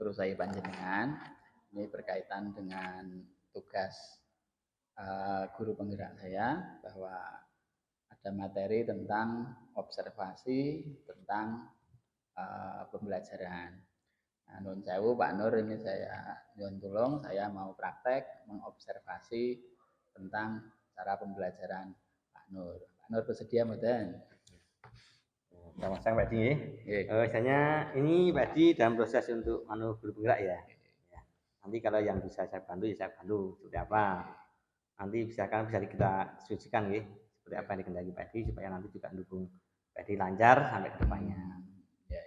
guru saya panjenengan. Ini berkaitan dengan tugas guru penggerak saya bahwa ada materi tentang observasi tentang pembelajaran. Nah, nun sewu Pak Nur, ini saya nyuwun tulung, saya mau praktek mengobservasi tentang cara pembelajaran Pak Nur. Pak Nur bersedia mboten? Sama-sama Pak Di. Misalnya ini Pak Di dalam proses untuk guru penggerak ya. Nanti kalau yang bisa saya bantu ya saya bantu seperti apa. Nanti bisa kita diskusikan ya seperti apa yang dikendaki Pak Di supaya nanti juga mendukung Pak Di lancar sampai ke depannya. Ya.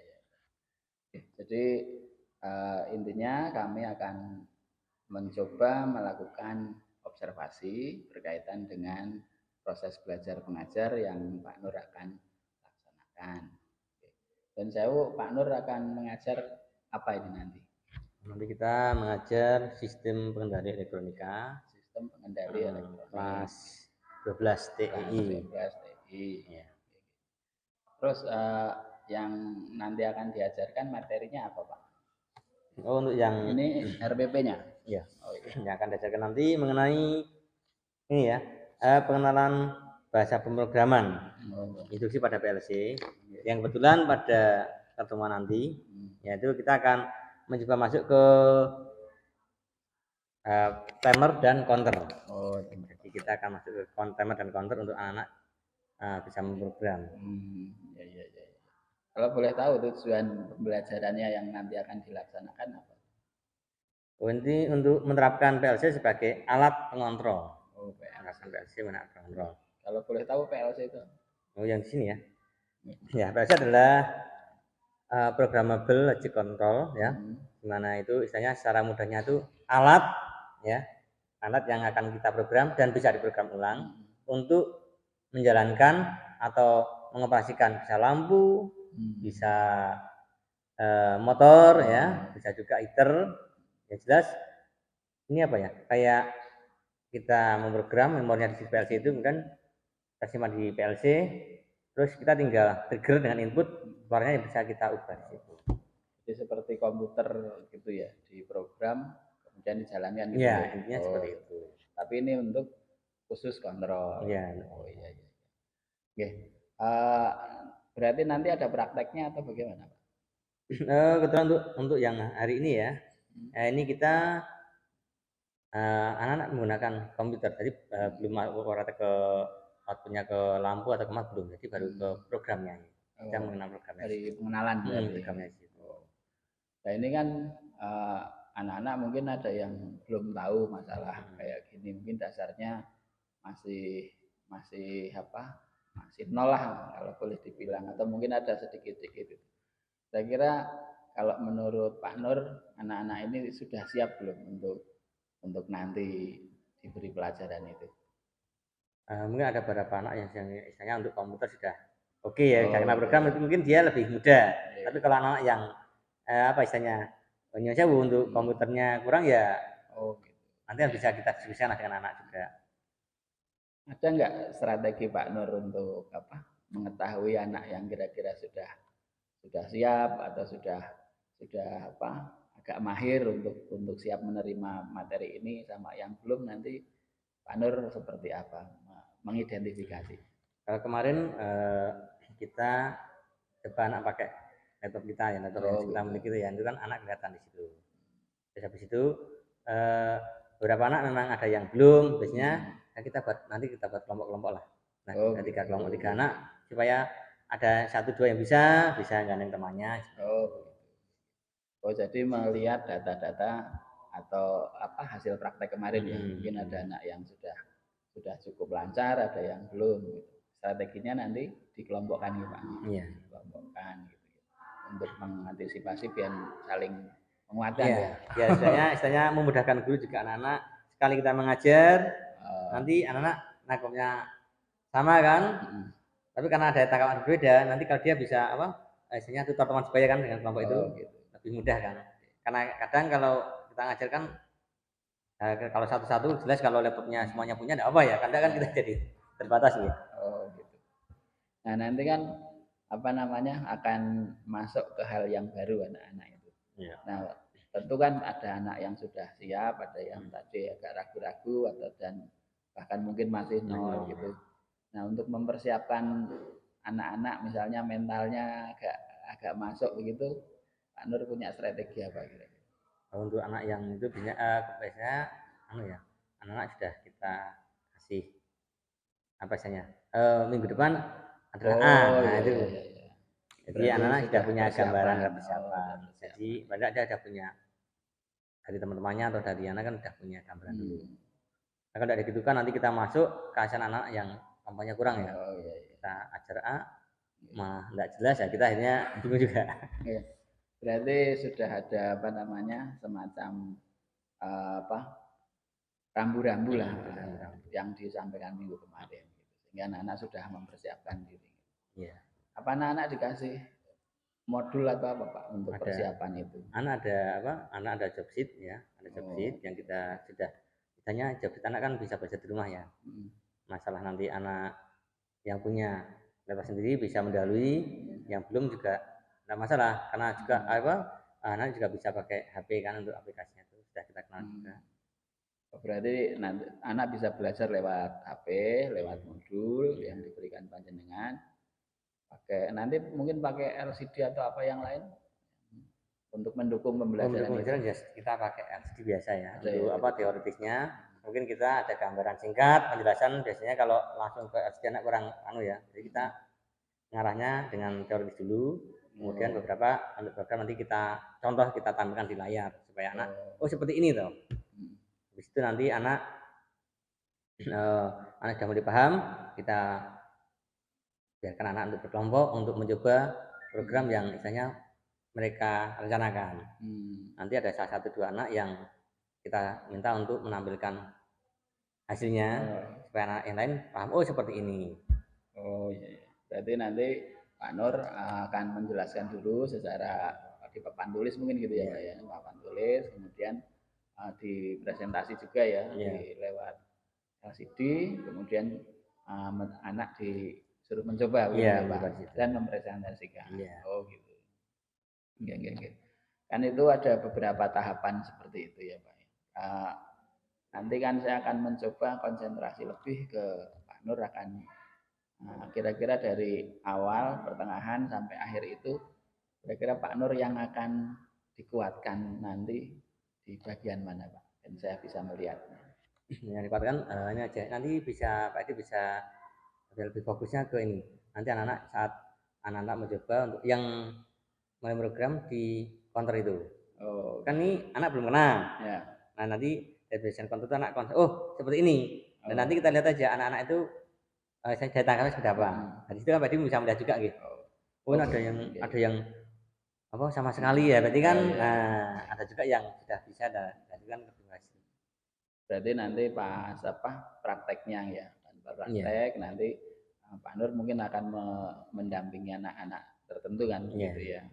Jadi intinya kami akan mencoba melakukan observasi berkaitan dengan proses belajar mengajar yang Pak Nur akan laksanakan. Dan saya Pak Nur akan mengajar apa ini nanti? Nanti kita mengajar sistem pengendali elektronika. Sistem pengendali elektronika. Kelas 12 TEI. 12 TEI. Ya. Terus yang nanti akan diajarkan materinya apa Pak? Oh, untuk yang ini RPP-nya. Iya. Yang akan diajarkan nanti mengenai ini ya, pengenalan bahasa pemrograman. Instruksi pada PLC. Yang kebetulan pada pertemuan nanti yaitu kita akan mencoba masuk ke timer dan counter. Jadi kita akan masuk ke timer dan counter untuk anak-anak bisa memprogram. Ya. Kalau boleh tahu tujuan pembelajarannya yang nanti akan dilaksanakan apa? Ini untuk menerapkan PLC sebagai alat pengontrol. PLC alat pengontrol. Kalau boleh tahu PLC itu? Oh, yang di sini ya. Ya, PLC adalah programmable logic control ya. Dimana itu istilahnya secara mudahnya itu alat ya. Alat yang akan kita program dan bisa diprogram ulang untuk menjalankan atau mengoperasikan bisa lampu, bisa motor ya, bisa juga heater. Yang jelas ini apa ya? Kayak kita memprogram memorinya di PLC itu kemudian tersimpan di PLC, terus kita tinggal trigger dengan input, keluarnya bisa kita ubah di situ. Jadi seperti komputer gitu ya, diprogram kemudian dijalankan gitu ya. Intinya seperti itu. Tapi ini untuk khusus kontrol. Iya. Iya. Oke. Berarti nanti ada prakteknya atau bagaimana Pak? Kebetulan untuk yang hari ini ya, ini kita anak-anak menggunakan komputer, jadi belum praktek ke outputnya ke lampu atau ke belum, jadi baru ke programnya. Kita mengenal programnya. Dari pengenalan programnya situ. Nah ini kan anak-anak mungkin ada yang belum tahu masalah kayak gini, mungkin dasarnya masih nol lah kalau boleh dibilang, atau mungkin ada sedikit-sedikit. Saya kira kalau menurut Pak Nur, anak-anak ini sudah siap belum untuk nanti diberi pelajaran itu? Mungkin ada beberapa anak yang istilahnya untuk komputer sudah oke ya, karena program itu mungkin dia lebih mudah. Tapi kalau anak yang istilahnya untuk komputernya kurang ya, nanti bisa kita diskusikan dengan anak juga. Ada nggak strategi Pak Nur untuk mengetahui anak yang kira-kira sudah siap atau sudah agak mahir untuk siap menerima materi ini, sama yang belum, nanti Pak Nur seperti apa mengidentifikasi? Kalau kemarin kita coba anak pakai laptop kita ya, laptop yang kita miliki itu ya, itu kan anak kelihatan di situ. Terus habis itu beberapa anak memang ada yang belum, biasanya nanti kita buat kelompok-kelompok lah. Nah, tiga kelompok, 3 anak supaya ada 1-2 yang bisa gandeng temannya. Jadi melihat data-data atau hasil praktek kemarin ya, mungkin ada anak yang sudah cukup lancar, ada yang belum. Strateginya nanti dikelompokkan gitu Pak. Iya. Dikelompokkan gitu untuk mengantisipasi biar saling menguatkan ya. Ya, istilahnya memudahkan guru juga anak-anak. Sekali kita mengajar, nanti anak-anak nangkepnya sama kan? Tapi karena ada tanggapan berbeda, nanti kalau dia bisa istilahnya tutor teman sebaya kan dengan kelompok itu gitu. Lebih mudah kan? Karena kadang kalau kita ngajarkan kalau satu-satu jelas kalau laptopnya semuanya punya enggak apa ya, kadang kan kita jadi terbatas ya. Gitu. Nah, nanti kan akan masuk ke hal yang baru anak-anak itu. Nah, tentu kan ada anak yang sudah siap, ada yang tadi agak ragu-ragu atau dan bahkan mungkin masih nol gitu. Nah, untuk mempersiapkan anak-anak misalnya mentalnya agak masuk begitu, Pak Nur punya strategi apa kira-kira? Untuk anak yang itu biasanya ya, anak-anak sudah kita kasih apa istilahnya, minggu depan adalah iya, itu. iya, iya. Jadi anak-anak sudah punya gambaran persiapan. Jadi banyak dia sudah punya dari teman-temannya atau dari anak kan sudah punya gambaran dulu. Nah, kalau dari gitu kan nanti kita masuk ke anak yang kampanye kurang ya. Kita ajar mah enggak jelas ya, kita akhirnya bingung juga. Berarti sudah ada apa namanya semacam rambu-rambu lah yang disampaikan minggu kemarin, sehingga anak-anak sudah mempersiapkan diri. Iya. Apa anak-anak dikasih modul atau apa Pak untuk persiapan itu? Anak ada job sheet ya, ada job sheet yang kita sudah, misalnya job sheet anak kan bisa belajar di rumah ya. Masalah nanti anak yang punya laptop sendiri bisa mendahului, yang belum juga tidak masalah, karena juga anak juga bisa pakai HP kan untuk aplikasinya itu sudah kita kenal juga. Berarti nanti anak bisa belajar lewat HP, lewat modul yang diberikan panjenengan. Nanti mungkin pakai LCD atau apa yang lain untuk mendukung pembelajaran. Kita pakai LCD biasa ya. Untuk teoritisnya mungkin kita ada gambaran singkat, penjelasan biasanya kalau langsung ke LCD anak kurang ya. Jadi kita ngarahnya dengan teoritis dulu, kemudian beberapa nanti kita contoh, kita tampilkan di layar supaya anak seperti ini toh. Habis itu nanti anak sudah mulai paham, kita biarkan anak untuk berkelompok untuk mencoba program yang misalnya mereka rencanakan. Nanti ada salah satu dua anak yang kita minta untuk menampilkan hasilnya supaya anak yang lain paham seperti ini. Iya. Berarti nanti Pak Nur akan menjelaskan dulu secara di papan tulis mungkin gitu ya Pak ya, papan tulis, kemudian di presentasi juga ya, di lewat LCD, kemudian anak disuruh mencoba Pak, dan mempresentasikan. Gitu. Kan itu ada beberapa tahapan seperti itu ya Pak. Nanti kan saya akan mencoba konsentrasi lebih ke Pak Nur akan kira-kira dari awal, pertengahan sampai akhir itu kira-kira Pak Nur yang akan dikuatkan nanti di bagian mana Pak? Dan saya bisa melihatnya. Yang dikuatkan ini aja. Nanti Pak Edi bisa lebih fokusnya ke ini. Nanti anak-anak saat anak-anak mencoba untuk yang mulai program di counter itu. Kan ini anak belum kenal. Ya. Nah nanti dari bagian counter itu anak counter, seperti ini. Dan nanti kita lihat aja anak-anak itu saya tangkapnya seperti apa. Nah disitu kan Pak Edi bisa melihat juga gitu. Ada yang sama sekali ya. Berarti kan ada juga yang sudah bisa dan kan lebih hasil. Berarti nanti pas prakteknya ya, praktek nanti Pak Nur mungkin akan mendampingi anak-anak tertentu kan gitu ya.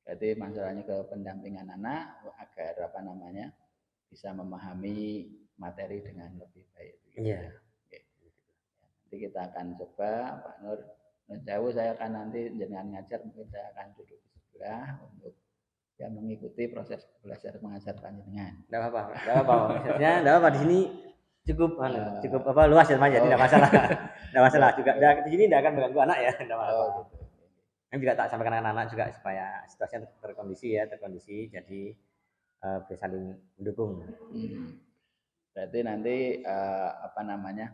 Berarti masalahnya ke pendampingan anak agar bisa memahami materi dengan lebih baik. Iya. Nanti kita akan coba Pak Nur jauh, saya akan nanti jangan ngajar, mungkin saya akan duduk di sebelah untuk mengikuti proses belajar mengajar panjenengan. Enggak apa-apa. Maksudnya enggak apa di sini cukup luas ya Mas, jadi enggak masalah. Enggak masalah juga. Di sini enggak akan mengganggu anak ya, enggak masalah. Gitu. Yang juga tak sampaikan anak-anak juga supaya situasinya terkondisi jadi bisa saling mendukung. Berarti nanti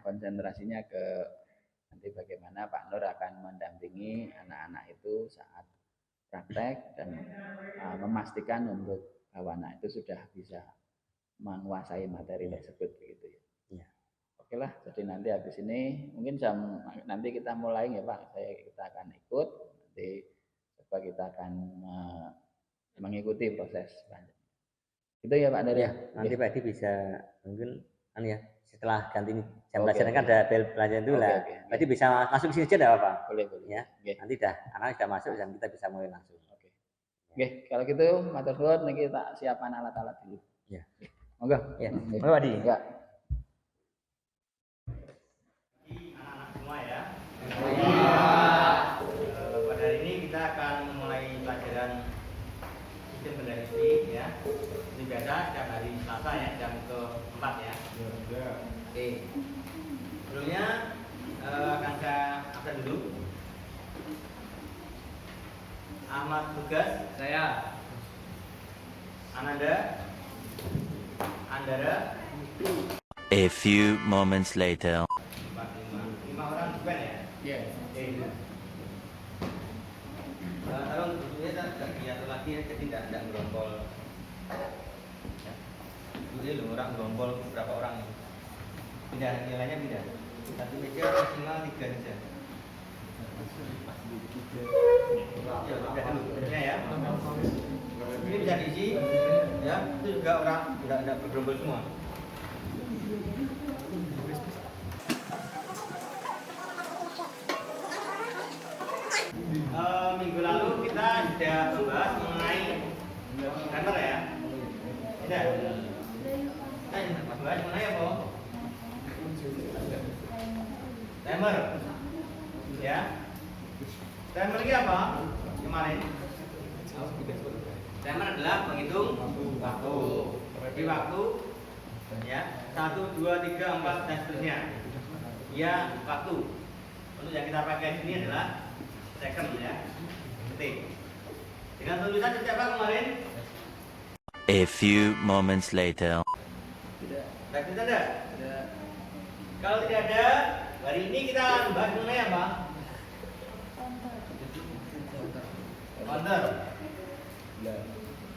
konsentrasinya ke nanti bagaimana Pak Nur akan mendampingi anak-anak itu saat praktek dan memastikan untuk bahwa anak itu sudah bisa menguasai materi tersebut begitu ya. Oke lah, jadi nanti habis ini mungkin nanti kita mulai ya Pak, kita akan ikut, nanti coba kita akan mengikuti proses selanjutnya. Itu ya Pak Nur ya. Nanti Pak Edi bisa mungkin setelah ganti jam pelajaran kan ada bel pelajaran dulu lah. Berarti bisa langsung sini aja enggak apa-apa. Boleh. Ya. Nanti anak sudah masuk dan kita bisa mulai langsung. Oke, kalau gitu matur nuwun niki tak siapkan alat-alat dulu. Ya. Monggo. Ya. Monggo Pak Edi. Ya. Anak-anak semua ya. Pada hari ini kita akan memulai pelajaran sistem kendali listrik Ini biasa setiap hari Selasa ya, jam ke-4 ya. Oke. Sebelumnya akan saya absen dulu. Ahmad Tugas. Saya. Ananda. Andara. A few moments later. 5 orang bukan ya? Iya. Kalau duduknya tidak diatur lagi ya, jadi tidak gerombol. Ya. Jadi orang gerombol berapa orang? Pindah, nilainya pindah. Satu meja maksimal 3 saja. Ya, pindah dulu ya. Ini bisa diisi, ya. Itu juga orang tidak bergerombol semua. Minggu lalu kita sudah membahas mengenai timer ya. Tidak. Kita membahas mengenai apa? Timer. Ya. Timer ini apa? Kemarin. Timer adalah penghitung waktu. Beri waktu ya 1, 2, 3, 4 dan seterusnya. Ya, waktu. Untuk yang kita pakai di sini adalah second ya. Detik. Dengan tulisan seperti apa kemarin? A few moments later. Tidak ada. Kalau tidak ada, hari ini kita bahas mengenai apa? Counter.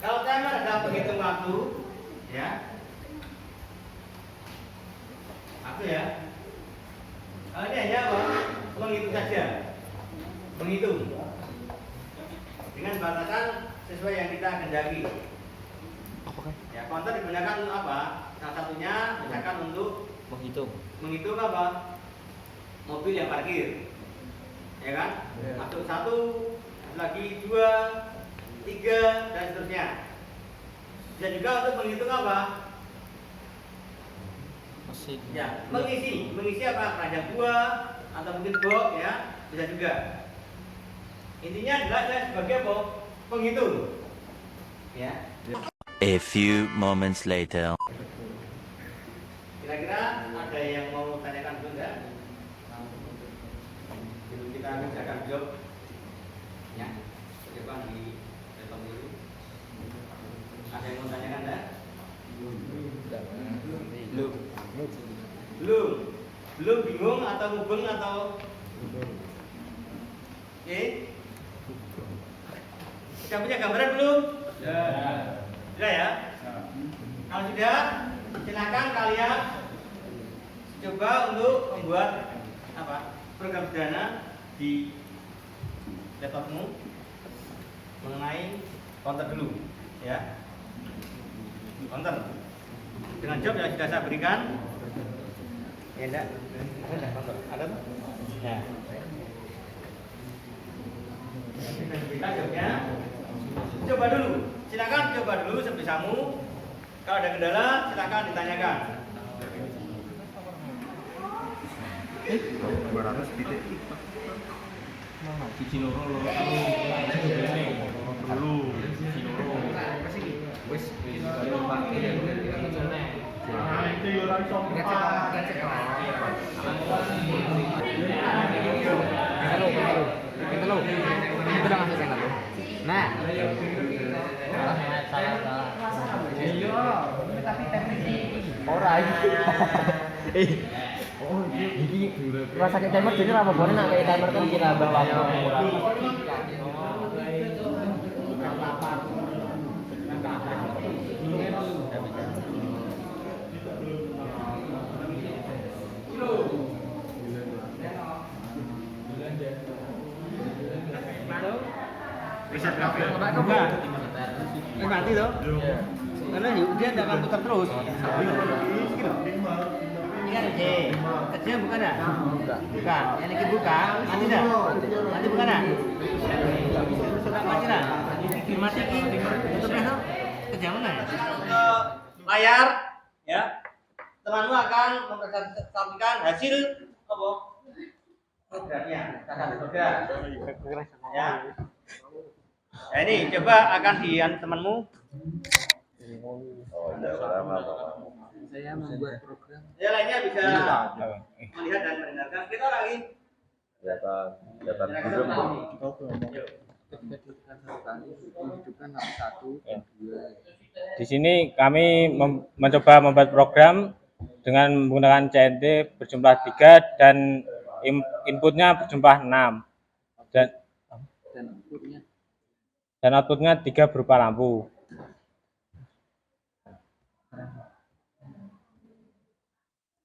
Kalau timer adalah penghitung waktu, ya. Waktu ya. Kalau ini hanya apa? Menghitung saja. Menghitung. Dengan batasan sesuai yang kita kehendaki. Ya, counter digunakan untuk apa? Salah satunya misalkan untuk menghitung apa? Mobil yang parkir. Ya kan? Masuk 1, lagi 2, 3 dan seterusnya. Bisa juga untuk menghitung apa? Ya, mengisi apa? Keranjang buah atau mungkin box ya, bisa juga. Intinya adalah saya sebagai apa? Penghitung. Ya. A few moments later. Kira-kira ada yang mau tanyakan dulu enggak? Dulu kita kerjakan job. Ya. Coba di laptop dulu. Ada yang mau tanyakan enggak? Belum bingung atau mubeng atau oke? Sudah punya gambaran belum? Sudah ya? Kalau sudah, silakan kalian coba untuk membuat apa? Program sederhana di laptopmu mengenai counter dulu, ya. Counter dengan job yang sudah saya berikan. Ya enggak? Ada counter? Ada tuh? Ya. Kita jobnya coba dulu. Silakan coba dulu sebisamu. Kalau ada kendala, silakan ditanyakan. 200 titik. Cici loro wis itu yo ora iso Nah, Tapi teknik ora iki. Oh, iki rumah sakit timer jadi apa boleh nak kayak timer kan kira bawa riset kafe. Mati toh? Karena dia tidak akan putar terus. Ini kan J. Kerja bukan ya? Bukan. Yang ini buka. Mati dah. Mati bukan ya? Sudah mati dah. Mati ini. Tutup ya. Kerja mana? Untuk layar, ya. Temanmu akan mempresentasikan hasil apa? Programnya. Ya. Nah, ini coba akan temanmu Oh iya, lama. Saya membuat program. Yang lainnya bisa melihat dan mendengarkan. Kita lagi. Data belum. Menghidupkan satu kali, menghidupkan satu, dua. Di sini kami mencoba membuat program dengan menggunakan CNT berjumlah 3 dan inputnya berjumlah 6 dan outputnya 3 berupa lampu.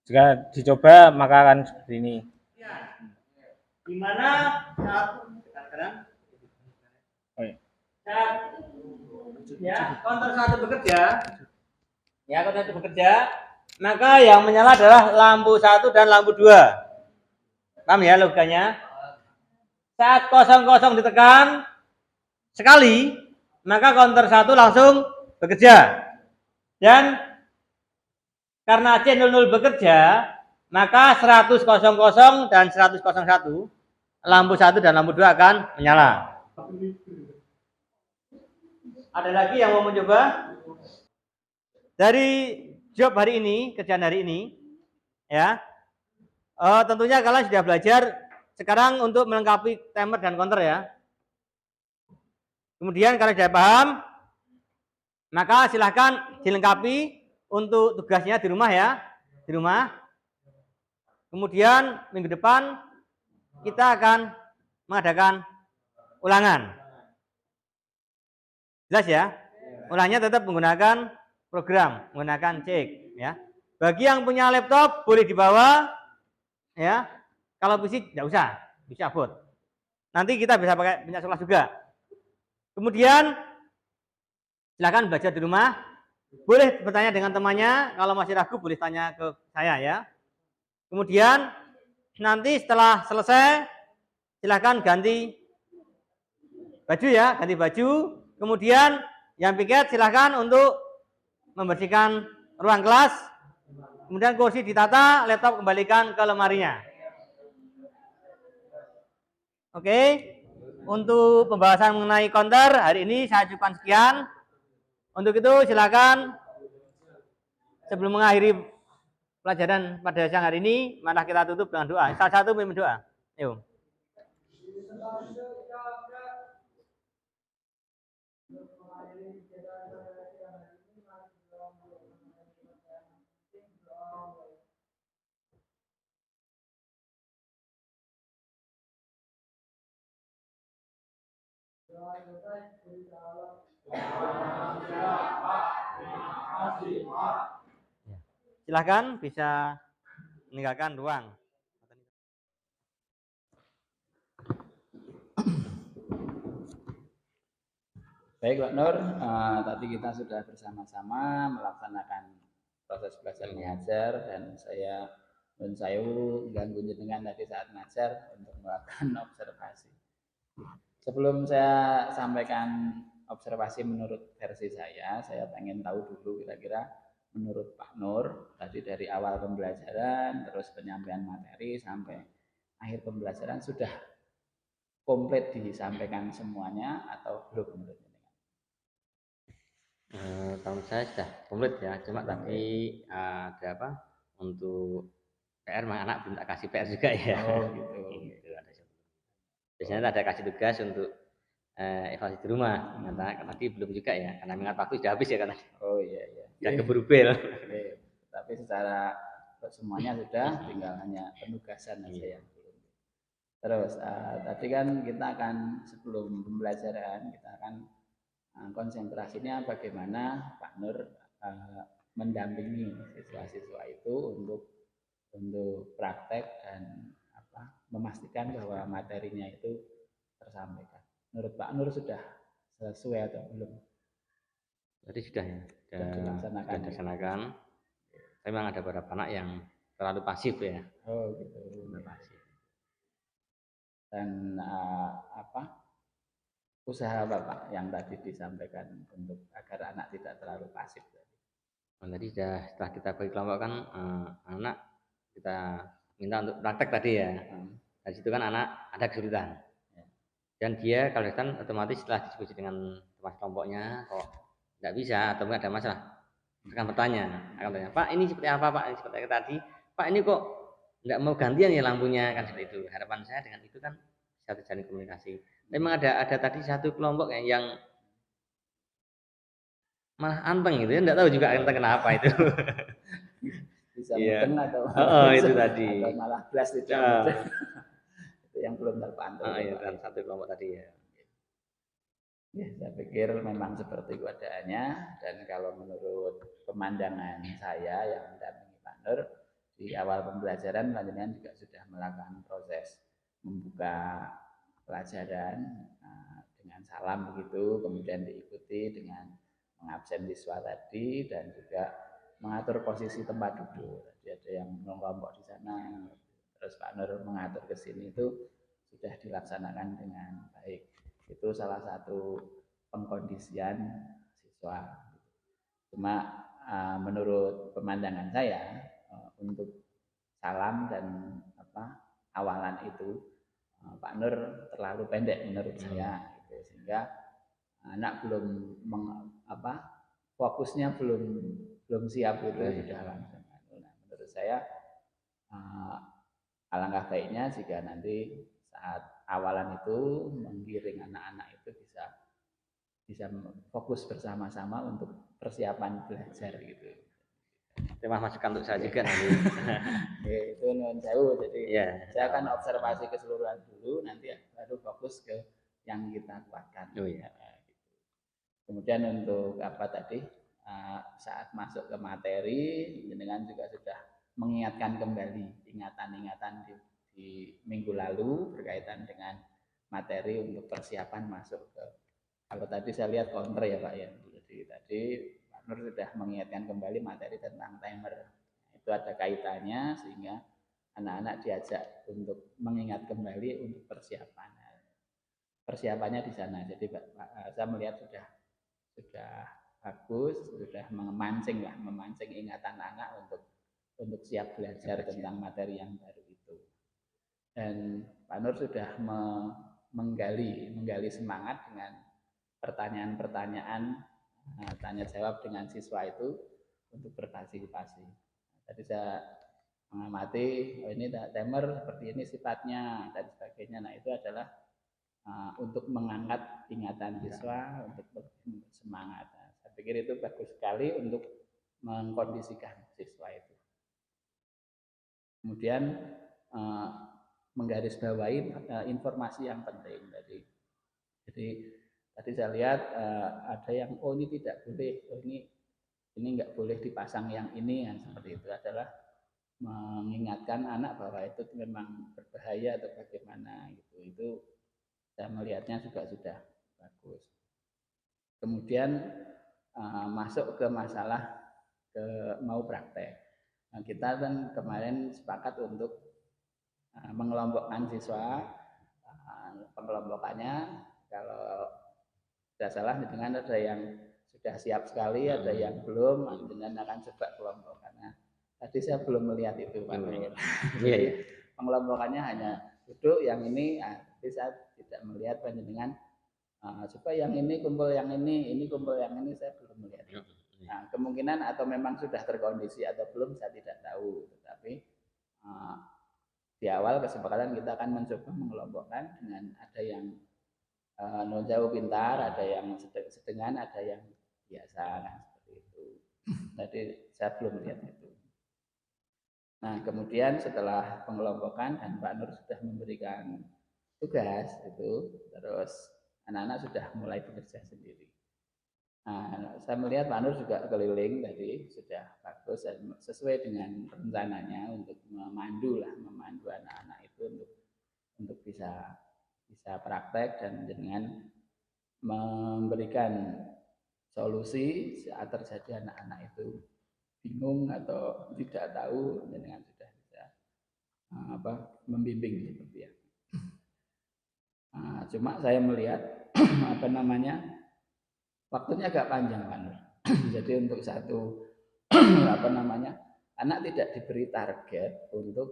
Jika dicoba maka akan seperti ini. Di mana saat counter 1 bekerja, counter 1 bekerja, maka yang menyala adalah lampu 1 dan lampu 2. Paham ya logikanya? Saat 00 ditekan sekali, maka counter 1 langsung bekerja. Dan karena C00 bekerja, maka 100 dan 100 lampu 1 dan lampu 2 akan menyala. Ada lagi yang mau mencoba? Dari job hari ini, kerjaan hari ini, ya, tentunya kalian sudah belajar sekarang untuk melengkapi timer dan counter ya. Kemudian kalau sudah paham, maka silahkan dilengkapi untuk tugasnya di rumah ya, di rumah. Kemudian minggu depan kita akan mengadakan ulangan. Jelas ya? Ulangnya tetap menggunakan program, menggunakan cek ya. Bagi yang punya laptop boleh dibawa ya. Kalau PC tidak usah, bisa bot. Nanti kita bisa pakai minyak sekolah juga. Kemudian silakan belajar di rumah. Boleh bertanya dengan temannya, kalau masih ragu boleh tanya ke saya ya. Kemudian nanti setelah selesai silakan ganti baju ya, ganti baju. Kemudian yang piket silahkan untuk membersihkan ruang kelas. Kemudian kursi ditata, laptop kembalikan ke lemarinya. Oke, untuk pembahasan mengenai counter hari ini saya cukupkan sekian. Untuk itu silakan sebelum mengakhiri pelajaran pada siang hari ini, mari kita tutup dengan doa. Salah satu memimpin doa. Yuk. Silakan bisa meninggalkan ruang. Baik Pak Nur, tadi kita sudah bersama-sama melaksanakan proses belajar mengajar dan saya ganggu jenengan tadi saat mengajar untuk melakukan observasi. Sebelum saya sampaikan observasi menurut versi saya pengen tahu dulu kira-kira menurut Pak Nur tadi dari awal pembelajaran terus penyampaian materi sampai akhir pembelajaran sudah komplit disampaikan semuanya atau belum menurut jenengan? Tahun saya sudah komplit ya, cuma tapi ada apa untuk PR anak belum tak kasih PR juga ya. Oh gitu. Biasanya ada kasih tugas untuk evaluasi di rumah. Tadi belum juga ya, karena minat waktu sudah habis ya kan. Oh iya. Sudah keburu bel. Tapi secara semuanya sudah, tinggal hanya penugasan saja yang belum. Terus tadi kan kita akan sebelum pembelajaran kita akan konsentrasinya bagaimana Pak Nur mendampingi siswa-siswa itu untuk praktek dan memastikan bahwa materinya itu tersampaikan. Menurut Pak Nur sudah sesuai atau belum? Jadi sudah ya, sudah dilaksanakan. Tapi memang ada beberapa anak yang terlalu pasif ya. Oh gitu. Pasif. Dan usaha Bapak yang tadi disampaikan untuk agar anak tidak terlalu pasif? Tadi setelah kita bagi kelompok kan anak kita minta untuk praktek tadi ya. Dari situ kan anak ada kesulitan. Dan dia kalau kan otomatis setelah diskusi dengan teman kelompoknya kok nggak bisa atau nggak ada masalah akan bertanya, Pak ini seperti apa Pak, ini seperti tadi, Pak ini kok nggak mau gantian ya lampunya, kan seperti itu. Harapan saya dengan itu kan bisa terjalin komunikasi. Memang ada tadi satu kelompok yang malah anteng gitu ya, nggak tahu juga anteng kenapa itu. Bisa Iya. mudeng atau Itu tadi. atau malah blast tidak Ya. mudeng. Itu yang belum terpantau. Iya, dan satu kelompok tadi ya. Ya, saya pikir memang seperti keadaannya, dan kalau menurut pemandangan saya yang mendampingi Pak Nur di awal pembelajaran, panjenengan juga sudah melakukan proses membuka pelajaran dengan salam begitu, kemudian diikuti dengan mengabsen siswa tadi dan juga mengatur posisi tempat duduk. Jadi ada yang mengelompok di sana, terus Pak Nur mengatur ke sini, itu sudah dilaksanakan dengan baik. Itu salah satu pengkondisian siswa. Cuma menurut pemandangan saya untuk salam dan awalan itu Pak Nur terlalu pendek menurut saya, gitu. Sehingga anak belum fokusnya belum siap gitu, sudah langsung. Nah, menurut saya alangkah baiknya jika nanti saat awalan itu menggiring anak-anak itu bisa fokus bersama-sama untuk persiapan belajar gitu. Terima masukan untuk saya juga nanti. Itu non jauh, jadi saya akan sama. observasi keseluruhan dulu, nanti baru fokus ke yang kita kuatkan. Kemudian untuk tadi saat masuk ke materi, dengan juga sudah mengingatkan kembali ingatan-ingatan di minggu lalu berkaitan dengan materi untuk persiapan masuk ke, kalau tadi saya lihat counter ya Pak ya, jadi tadi Pak Nur sudah mengingatkan kembali materi tentang timer. Itu ada kaitannya sehingga anak-anak diajak untuk mengingat kembali untuk persiapannya di sana. Jadi saya melihat sudah bagus, sudah memancing ingatan anak untuk siap belajar tentang materi yang baru itu. Dan Pak Nur sudah menggali semangat dengan pertanyaan-pertanyaan tanya jawab dengan siswa itu untuk berpartisipasi. Tadi saya mengamati, ini timer seperti ini sifatnya dan sebagainya. Nah, itu adalah untuk mengangkat ingatan siswa, untuk bersemangat. Nah, saya pikir itu bagus sekali untuk mengkondisikan siswa itu. Kemudian menggarisbawahi informasi yang penting tadi. Jadi tadi saya lihat ada yang ini tidak boleh, ini nggak boleh dipasang yang ini, yang seperti itu adalah mengingatkan anak bahwa itu memang berbahaya atau bagaimana gitu. Itu saya melihatnya juga sudah bagus. Kemudian masuk ke masalah mau praktek. Nah, kita kan kemarin sepakat untuk mengelompokkan siswa. Pengelompokannya kalau tidak salah dengan ada yang sudah siap sekali, ada yang belum, dengan akan coba kelompokannya. Tadi saya belum melihat itu Pak. Jadi pengelompokannya hanya duduk yang ini, tapi saya tidak melihat panjenengan coba yang ini kumpul yang ini kumpul yang ini, saya belum melihat. Nah, kemungkinan atau memang sudah terkondisi atau belum saya tidak tahu, tetapi di awal kesepakatan kita akan mencoba mengelompokkan dengan ada yang jauh pintar, ada yang sedengan, ada yang biasa, kan seperti itu. Tadi saya belum lihat itu. Nah, kemudian setelah pengelompokan dan Pak Nur sudah memberikan tugas itu, terus anak-anak sudah mulai bekerja sendiri. Nah, saya melihat Pak Nur juga keliling tadi, sudah bagus dan sesuai dengan rencananya untuk memandu anak-anak itu untuk bisa praktek dan dengan memberikan solusi saat terjadi anak-anak itu bingung atau tidak tahu, dengan sudah bisa membimbing seperti itu. Cuma saya melihat waktunya agak panjang Pak Nur. Jadi untuk satu anak tidak diberi target untuk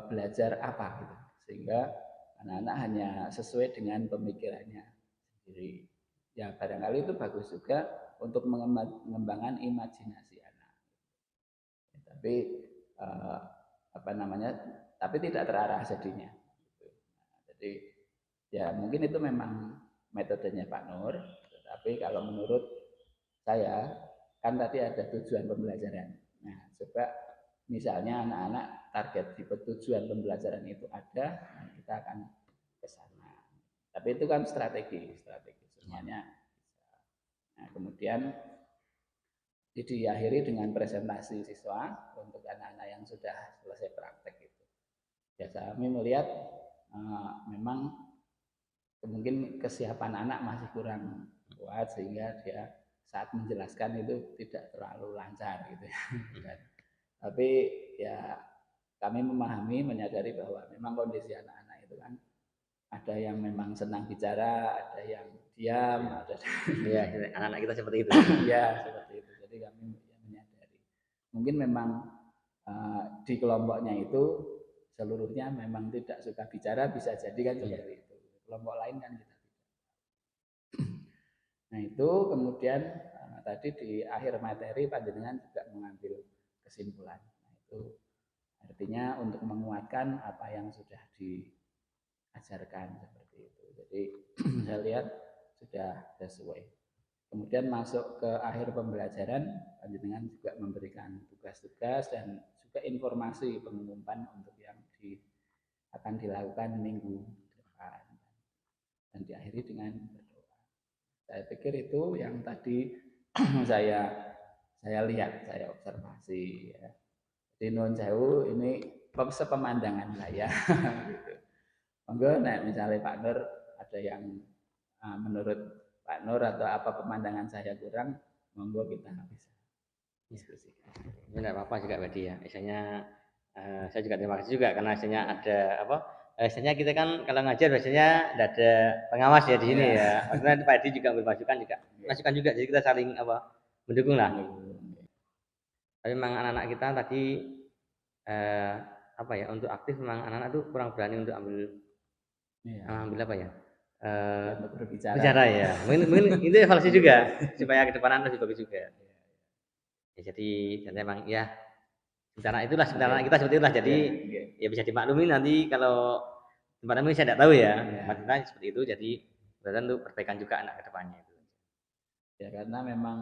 belajar apa gitu, sehingga anak-anak hanya sesuai dengan pemikirannya sendiri. ya barangkali itu bagus juga untuk mengembangkan imajinasi anak. Tapi apa namanya? Tapi tidak terarah jadinya. Jadi ya mungkin itu memang metodenya Pak Nur. Tapi kalau menurut saya kan tadi ada tujuan pembelajaran. Nah, coba misalnya anak-anak target di tujuan pembelajaran itu ada, nah kita akan ke sana. Tapi itu kan strategi semuanya. Nah, kemudian diakhiri dengan presentasi siswa untuk anak-anak yang sudah selesai praktek itu. Ya kami melihat memang mungkin kesiapan anak masih kurang kuat sehingga dia saat menjelaskan itu tidak terlalu lancar gitu ya. Tapi ya kami memahami, menyadari bahwa memang kondisi anak-anak itu kan ada yang memang senang bicara, ada yang diam, ada ya anak-anak kita seperti itu. Ya seperti itu. Jadi kami menyadari mungkin memang di kelompoknya itu seluruhnya memang tidak suka bicara, bisa jadi kan seperti itu. Kelompok lain kan kita tidak. Nah itu kemudian tadi di akhir materi panjenengan juga mengambil kesimpulan. Nah, itu artinya untuk menguatkan apa yang sudah diajarkan seperti itu. Jadi saya lihat sudah sesuai. Kemudian masuk ke akhir pembelajaran, panjenengan juga memberikan tugas-tugas dan juga informasi pengumuman untuk yang akan dilakukan minggu depan. Dan diakhiri dengan berdoa. Saya pikir itu yang tadi saya lihat, saya observasi. Ya. Di Nun Sewu ini sepemandangan saya. Gitu. Monggo, nah misalnya Pak Nur ada yang menurut Pak Nur atau apa pemandangan saya kurang, monggo kita bisa diskusikan. Ini tidak apa-apa juga Pak ya. Misalnya saya juga terima kasih juga karena biasanya ada apa? Biasanya kita kan kalau ngajar biasanya tidak ada pengawas ya di sini ya. Maksudnya Pak Edi juga bermasukan juga, masukan juga. Jadi kita saling apa? Mendukung lah. Tapi memang anak-anak kita tadi apa ya? Untuk aktif memang anak-anak tuh kurang berani untuk ambil apa ya? Untuk berbicara ya. Mungkin itu evaluasi juga supaya ke depan lebih bagus juga. Ya, jadi memang ya sementara itulah sementara kita seperti itulah. Jadi ya bisa dimaklumi nanti kalau tempatnya saya tidak tahu ya. Maksudnya seperti itu. Jadi berarti untuk perbaikan juga anak ke depannya itu. Ya karena memang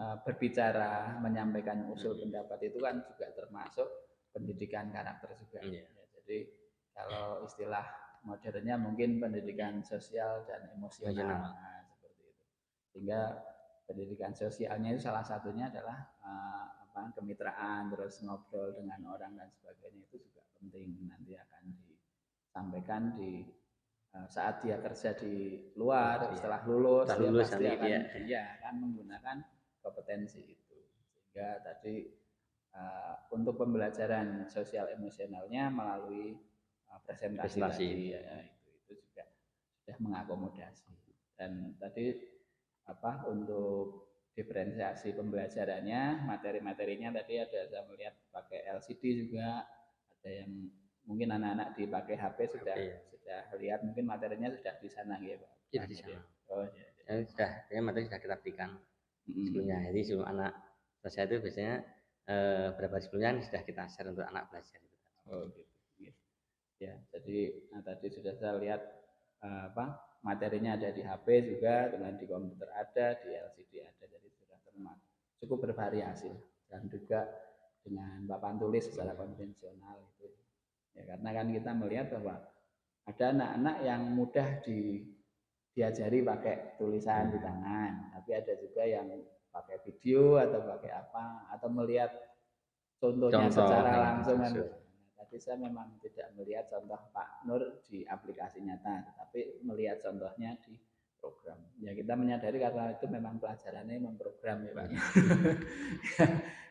berbicara, menyampaikan usul pendapat itu kan juga termasuk pendidikan karakter juga. Ya, jadi kalau istilah modernnya mungkin pendidikan sosial dan emosional. Nah, seperti itu. Sehingga pendidikan sosialnya itu salah satunya adalah kemitraan, terus ngobrol dengan orang dan sebagainya itu juga penting. Nanti akan disampaikan di saat dia kerja di luar, setelah lulus dia pasti akan menggunakan kompetensi itu. Sehingga tadi untuk pembelajaran sosial emosionalnya melalui presentasi tadi itu juga sudah mengakomodasi. Dan tadi untuk diferensiasi pembelajarannya, materi-materinya tadi ada saya melihat pakai LCD juga, ada yang mungkin anak-anak dipakai HP sudah lihat, mungkin materinya sudah di sana ya Pak. Sudah di sana. Oh iya. Ya materi sudah kita berikan sebelumnya. Jadi sebelum anak selesai itu biasanya beberapa hari sebelumnya sudah kita share untuk anak belajar. Oh gitu. Ya, jadi tadi sudah saya lihat materinya ada di HP juga, kemudian di komputer ada, di LCD ada, jadi sudah termasuk cukup bervariasi dan juga dengan papan tulis secara konvensional itu. Ya karena kan kita melihat bahwa ada anak-anak yang mudah diajari pakai tulisan di tangan, tapi ada juga yang pakai video atau pakai apa atau melihat contohnya secara langsung kan. Tapi saya memang tidak melihat contoh Pak Nur di aplikasi nyata, tetapi melihat contohnya di program. Ya kita menyadari karena itu memang pelajarannya memprogram ya Pak.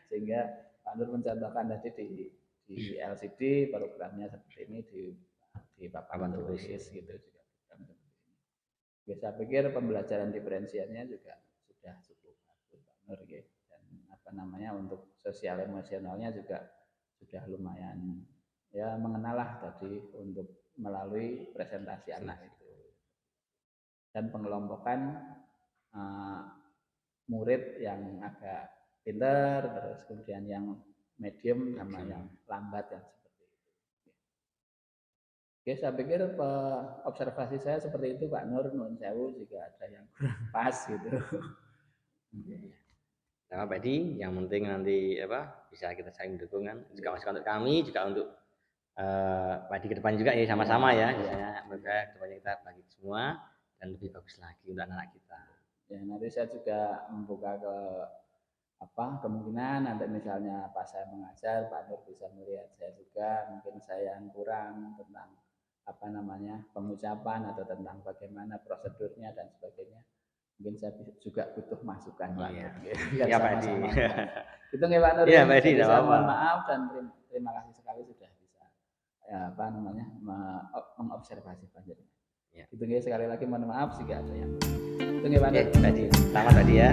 Sehingga Pak Nur mencontohkan tadi di LCD programnya seperti ini di papan tulis gitu juga program seperti ini. Ya, saya pikir pembelajaran diferensialnya juga sudah cukup bagus Pak Nur ya. Dan untuk sosial emosionalnya juga sudah lumayan ya mengenalah tadi untuk melalui presentasi anak itu dan pengelompokan murid yang agak pintar, terus kemudian yang medium sama yang lambat yang seperti itu. Oke, saya pikir observasi saya seperti itu Pak Nur, nuwun sewu jika ada yang kurang pas gitu. Nah, Pak Edi, yang penting nanti bisa kita saling dukungan juga masukan untuk kami, juga untuk Pak Edi ke depan juga ya sama-sama ya. Misalnya semoga kedepannya kita bagi semua dan lebih bagus lagi untuk anak-anak kita. Ya, nanti saya juga membuka ke kemungkinan nanti misalnya pas saya mengajar Pak Nur bisa melihat saya juga, mungkin saya yang kurang tentang pengucapan atau tentang bagaimana prosedurnya dan sebagainya, mungkin saya juga butuh masukan Pak Nur. Ya Pak Edi. Itu nggih Pak Nur. Iya Pak Edi, saya mohon maaf dan terima kasih sekali sudah bisa mengobservasi panjenengan. Ya. Itu nggih sekali lagi mohon maaf jika ada yang. Itu nggih Pak Nur. Pak Edi. Selamat tadi ya.